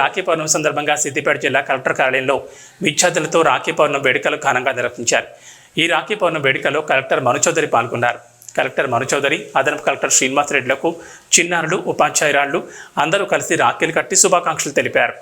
రాఖీ పౌర్ణమి సందర్భంగా సిద్దిపేట జిల్లా కలెక్టర్ కార్యాలయంలో విద్యార్థులతో రాఖీ పౌర్ణమి వేడుకలు ఘనంగా నిర్వహించారు. ఈ రాఖీ పౌర్ణమి వేడుకలో కలెక్టర్ మను చౌదరి పాల్గొన్నారు. కలెక్టర్ మను చౌదరి, అదనపు కలెక్టర్ శ్రీనివాస్ రెడ్డిలకు చిన్నారులు, ఉపాధ్యాయురాళ్లు అందరూ కలిసి రాఖీలు కట్టి శుభాకాంక్షలు తెలిపారు.